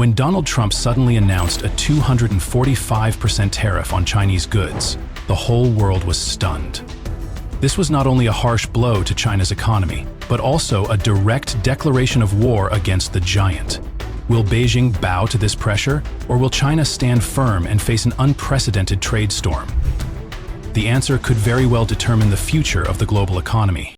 When Donald Trump suddenly announced a 245% tariff on Chinese goods, the whole world was stunned. This was not only a harsh blow to China's economy, but also a direct declaration of war against the giant. Will Beijing bow to this pressure, or will China stand firm and face an unprecedented trade storm? The answer could very well determine the future of the global economy.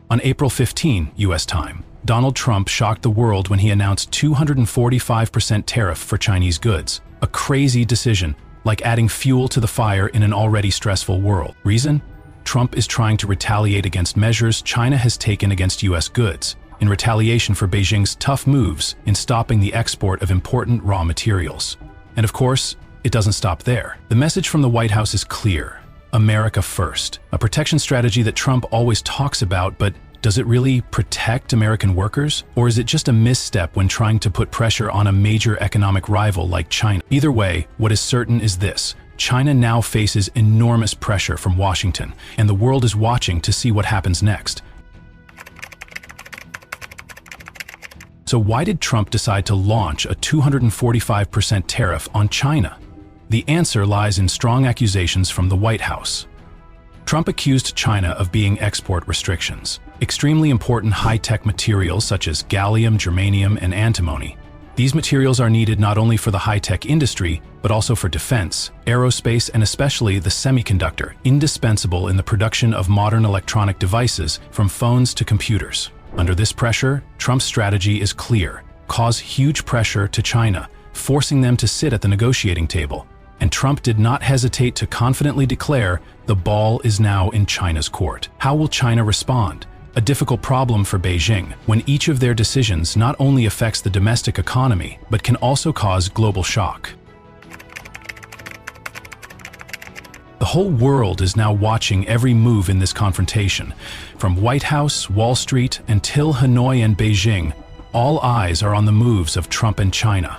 On April 15, U.S. time, Donald Trump shocked the world when he announced 245% tariff for Chinese goods, a crazy decision, like adding fuel to the fire in an already stressful world. Reason? Trump is trying to retaliate against measures China has taken against U.S. goods, in retaliation for Beijing's tough moves in stopping the export of important raw materials. And of course, it doesn't stop there. The message from the White House is clear: America first. A protection strategy that Trump always talks about, but does it really protect American workers? Or is it just a misstep when trying to put pressure on a major economic rival like China? Either way, what is certain is this: China now faces enormous pressure from Washington, and the world is watching to see what happens next. So why did Trump decide to launch a 245% tariff on China? The answer lies in strong accusations from the White House. Trump accused China of being export restrictions. Extremely important high-tech materials such as gallium, germanium, and antimony. These materials are needed not only for the high-tech industry, but also for defense, aerospace, and especially the semiconductor, indispensable in the production of modern electronic devices from phones to computers. Under this pressure, Trump's strategy is clear: cause huge pressure to China, forcing them to sit at the negotiating table. And Trump did not hesitate to confidently declare the ball is now in China's court. How will China respond? A difficult problem for Beijing, when each of their decisions not only affects the domestic economy, but can also cause global shock. The whole world is now watching every move in this confrontation. From White House, Wall Street, until Hanoi and Beijing, all eyes are on the moves of Trump and China.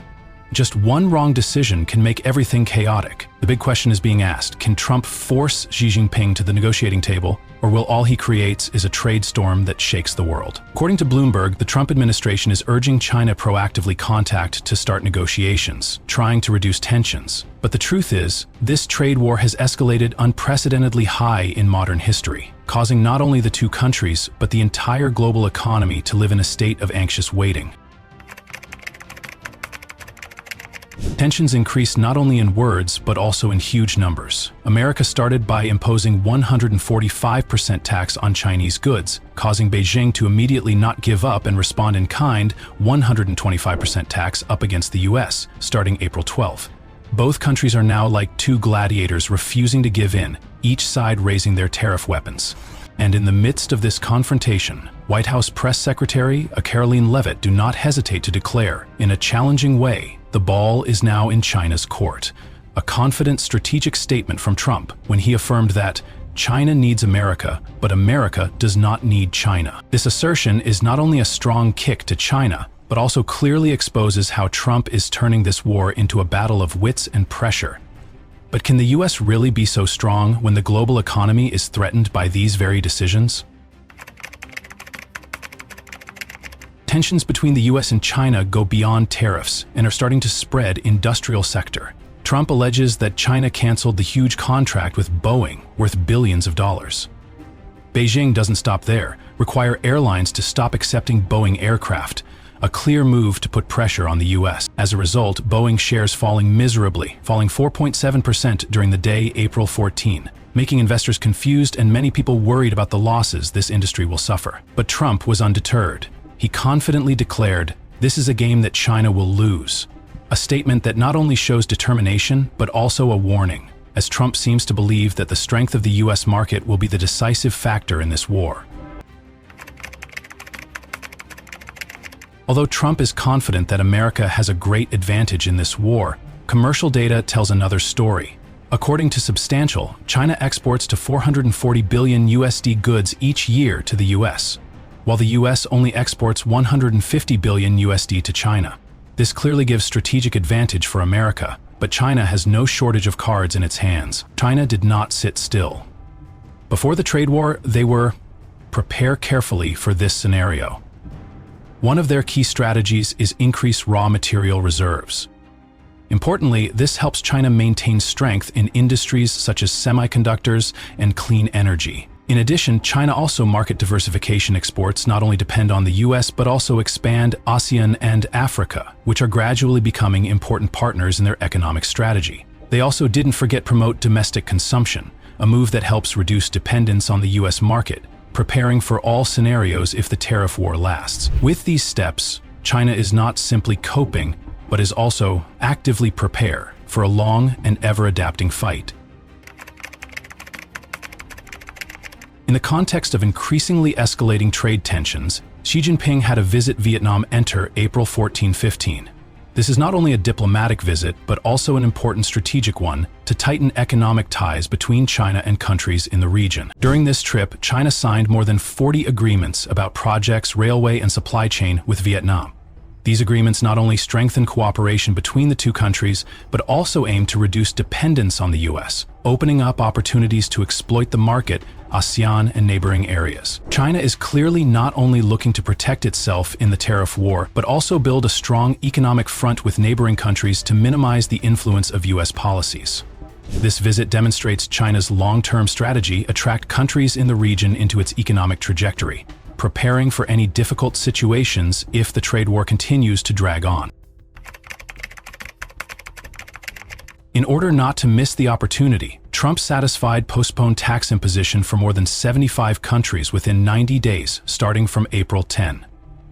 Just one wrong decision can make everything chaotic. The big question is being asked: can Trump force Xi Jinping to the negotiating table, or will all he creates is a trade storm that shakes the world? According to Bloomberg, the Trump administration is urging China proactively contact to start negotiations, trying to reduce tensions. But the truth is, this trade war has escalated unprecedentedly high in modern history, causing not only the two countries, but the entire global economy to live in a state of anxious waiting. Tensions increased not only in words, but also in huge numbers. America started by imposing 145% tax on Chinese goods, causing Beijing to immediately not give up and respond in kind, 125% tax up against the US, starting April 12. Both countries are now like two gladiators refusing to give in, each side raising their tariff weapons. And in the midst of this confrontation, White House Press Secretary Caroline Leavitt do not hesitate to declare, in a challenging way, the ball is now in China's court. A confident strategic statement from Trump when he affirmed that China needs America, but America does not need China. This assertion is not only a strong kick to China, but also clearly exposes how Trump is turning this war into a battle of wits and pressure. But can the US really be so strong when the global economy is threatened by these very decisions? Tensions between the US and China go beyond tariffs and are starting to spread industrial sector. Trump alleges that China canceled the huge contract with Boeing, worth billions of dollars. Beijing doesn't stop there, require airlines to stop accepting Boeing aircraft, a clear move to put pressure on the US. As a result, Boeing shares falling miserably, falling 4.7% during the day April 14, making investors confused and many people worried about the losses this industry will suffer. But Trump was undeterred. He confidently declared, "This is a game that China will lose." A statement that not only shows determination, but also a warning, as Trump seems to believe that the strength of the US market will be the decisive factor in this war. Although Trump is confident that America has a great advantage in this war, commercial data tells another story. According to Substantial, China exports to 440 billion USD goods each year to the US, while the US only exports 150 billion USD to China. This clearly gives strategic advantage for America, but China has no shortage of cards in its hands. China did not sit still. Before the trade war, they were prepare carefully for this scenario. One of their key strategies is increase raw material reserves. Importantly, this helps China maintain strength in industries such as semiconductors and clean energy. In addition, China also market diversification exports not only depend on the US but also expand ASEAN and Africa, which are gradually becoming important partners in their economic strategy. They also didn't forget promote domestic consumption, a move that helps reduce dependence on the US market, preparing for all scenarios if the tariff war lasts. With these steps, China is not simply coping, but is also actively prepared for a long and ever-adapting fight. In the context of increasingly escalating trade tensions, Xi Jinping had a visit Vietnam enter April 14-15. This is not only a diplomatic visit, but also an important strategic one to tighten economic ties between China and countries in the region. During this trip, China signed more than 40 agreements about projects, railway, and supply chain with Vietnam. These agreements not only strengthen cooperation between the two countries, but also aim to reduce dependence on the US, opening up opportunities to exploit the market, ASEAN, and neighboring areas. China is clearly not only looking to protect itself in the tariff war, but also build a strong economic front with neighboring countries to minimize the influence of US policies. This visit demonstrates China's long-term strategy: attract countries in the region into its economic trajectory, preparing for any difficult situations if the trade war continues to drag on. In order not to miss the opportunity, Trump satisfied postponed tax imposition for more than 75 countries within 90 days, starting from April 10.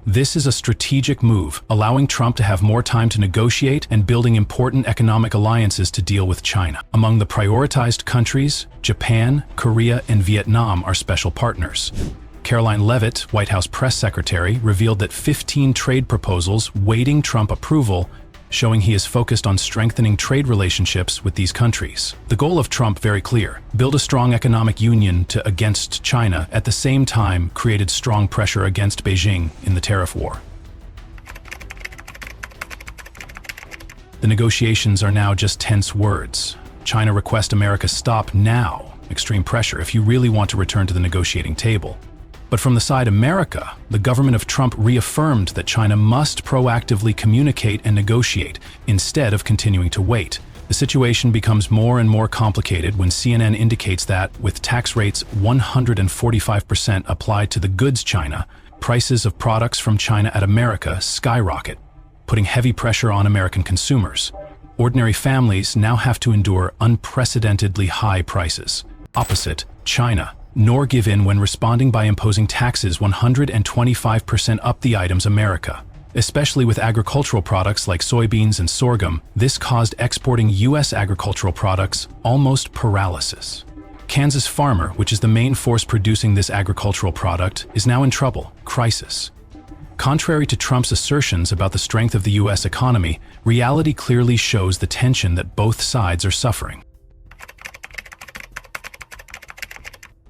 This is a strategic move, allowing Trump to have more time to negotiate and building important economic alliances to deal with China. Among the prioritized countries, Japan, Korea, and Vietnam are special partners. Caroline Leavitt, White House press secretary, revealed that 15 trade proposals waiting Trump approval, showing he is focused on strengthening trade relationships with these countries. The goal of Trump very clear: build a strong economic union against China, at the same time created strong pressure against Beijing in the tariff war. The negotiations are now just tense words. China requests America stop now. Extreme pressure if you really want to return to the negotiating table. But from the side America, the government of Trump reaffirmed that China must proactively communicate and negotiate instead of continuing to wait. The situation becomes more and more complicated when CNN indicates that, with tax rates 145% applied to the goods China, prices of products from China at America skyrocket, putting heavy pressure on American consumers. Ordinary families now have to endure unprecedentedly high prices. Opposite, China, nor give in when responding by imposing taxes 125% up the items America. Especially with agricultural products like soybeans and sorghum, this caused exporting US agricultural products almost paralysis. Kansas farmer, which is the main force producing this agricultural product, is now in trouble, crisis. Contrary to Trump's assertions about the strength of the US economy, reality clearly shows the tension that both sides are suffering.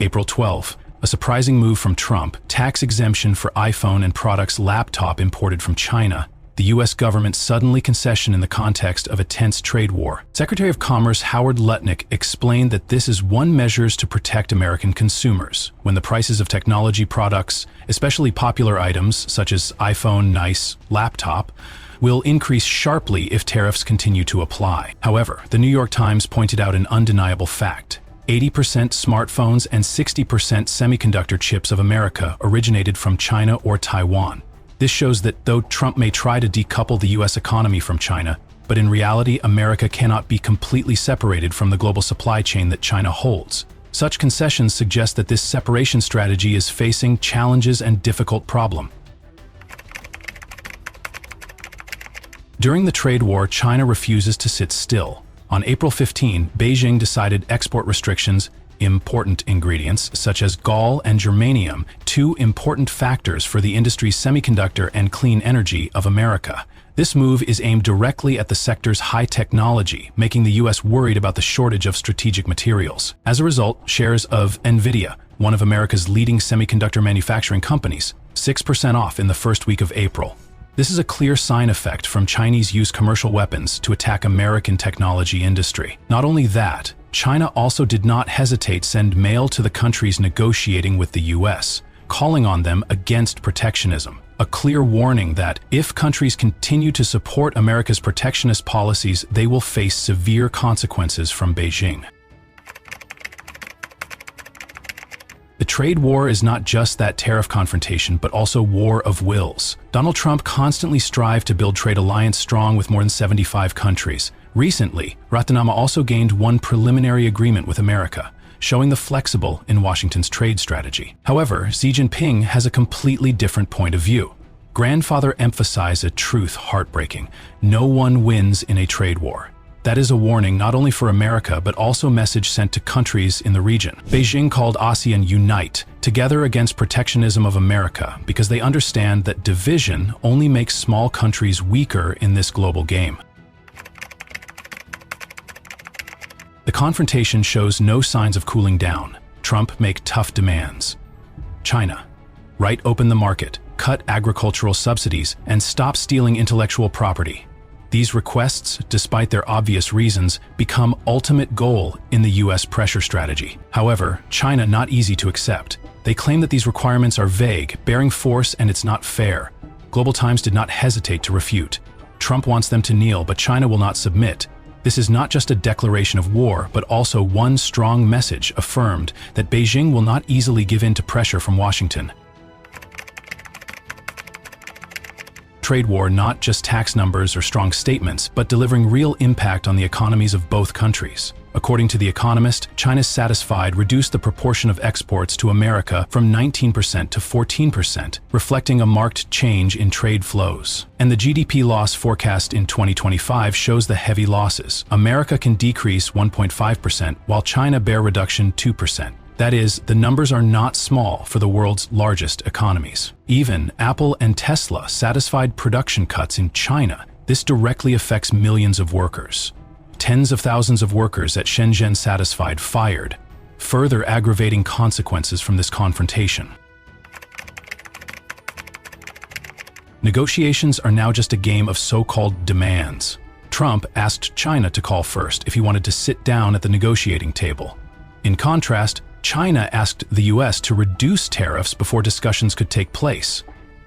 April 12, a surprising move from Trump: tax exemption for iPhone and products laptop imported from China. The US government suddenly concession in the context of a tense trade war. Secretary of Commerce Howard Lutnick explained that this is one measure to protect American consumers when the prices of technology products, especially popular items such as iPhone, nice, laptop, will increase sharply if tariffs continue to apply. However, the New York Times pointed out an undeniable fact: 80% smartphones and 60% semiconductor chips of America originated from China or Taiwan. This shows that though Trump may try to decouple the US economy from China, but in reality, America cannot be completely separated from the global supply chain that China holds. Such concessions suggest that this separation strategy is facing challenges and difficult problem. During the trade war, China refuses to sit still. On April 15, Beijing decided export restrictions, important ingredients such as gall and germanium, two important factors for the industry's semiconductor and clean energy of America. This move is aimed directly at the sector's high technology, making the US worried about the shortage of strategic materials. As a result, shares of NVIDIA, one of America's leading semiconductor manufacturing companies, 6% off in the first week of April. This is a clear sign effect from Chinese use commercial weapons to attack American technology industry. Not only that, China also did not hesitate send mail to the countries negotiating with the US, calling on them against protectionism. a clear warning that if countries continue to support America's protectionist policies, they will face severe consequences from Beijing. The trade war is not just that tariff confrontation, but also war of wills. Donald Trump constantly strived to build trade alliance strong with more than 75 countries. Recently, Ratnama also gained one preliminary agreement with America, showing the flexible in Washington's trade strategy. However, Xi Jinping has a completely different point of view. Grandfather emphasized a truth heartbreaking: no one wins in a trade war. That is a warning not only for America, but also a message sent to countries in the region. Beijing called ASEAN unite, together against protectionism of America, because they understand that division only makes small countries weaker in this global game. The confrontation shows no signs of cooling down. Trump make tough demands. China, right open the market, cut agricultural subsidies, and stop stealing intellectual property. These requests, despite their obvious reasons, become ultimate goal in the US pressure strategy. However, China not easy to accept. They claim that these requirements are vague, bearing force, and it's not fair. Global Times did not hesitate to refute. Trump wants them to kneel, but China will not submit. This is not just a declaration of war, but also one strong message affirmed that Beijing will not easily give in to pressure from Washington. Trade war, not just tax numbers or strong statements, but delivering real impact on the economies of both countries. According to The Economist, China's satisfied reduced the proportion of exports to America from 19% to 14%, reflecting a marked change in trade flows. And the GDP loss forecast in 2025 shows the heavy losses. America can decrease 1.5%, while China bear reduction 2%. That is, the numbers are not small for the world's largest economies. Even Apple and Tesla satisfied production cuts in China. This directly affects millions of workers. Tens of thousands of workers at Shenzhen satisfied fired, further aggravating consequences from this confrontation. Negotiations are now just a game of so-called demands. Trump asked China to call first if he wanted to sit down at the negotiating table. In contrast, China asked the US to reduce tariffs before discussions could take place.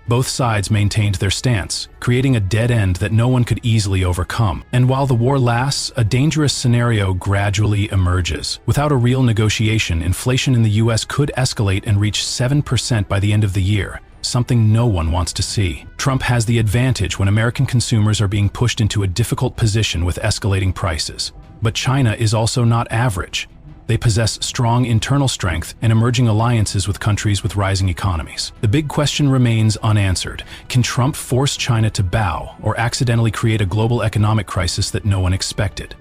Both sides maintained their stance, creating a dead end that no one could easily overcome. And while the war lasts, a dangerous scenario gradually emerges. Without a real negotiation, inflation in the US could escalate and reach 7% by the end of the year, something no one wants to see. Trump has the advantage when American consumers are being pushed into a difficult position with escalating prices. But China is also not average. They possess strong internal strength and emerging alliances with countries with rising economies. The big question remains unanswered. Can Trump force China to bow or accidentally create a global economic crisis that no one expected?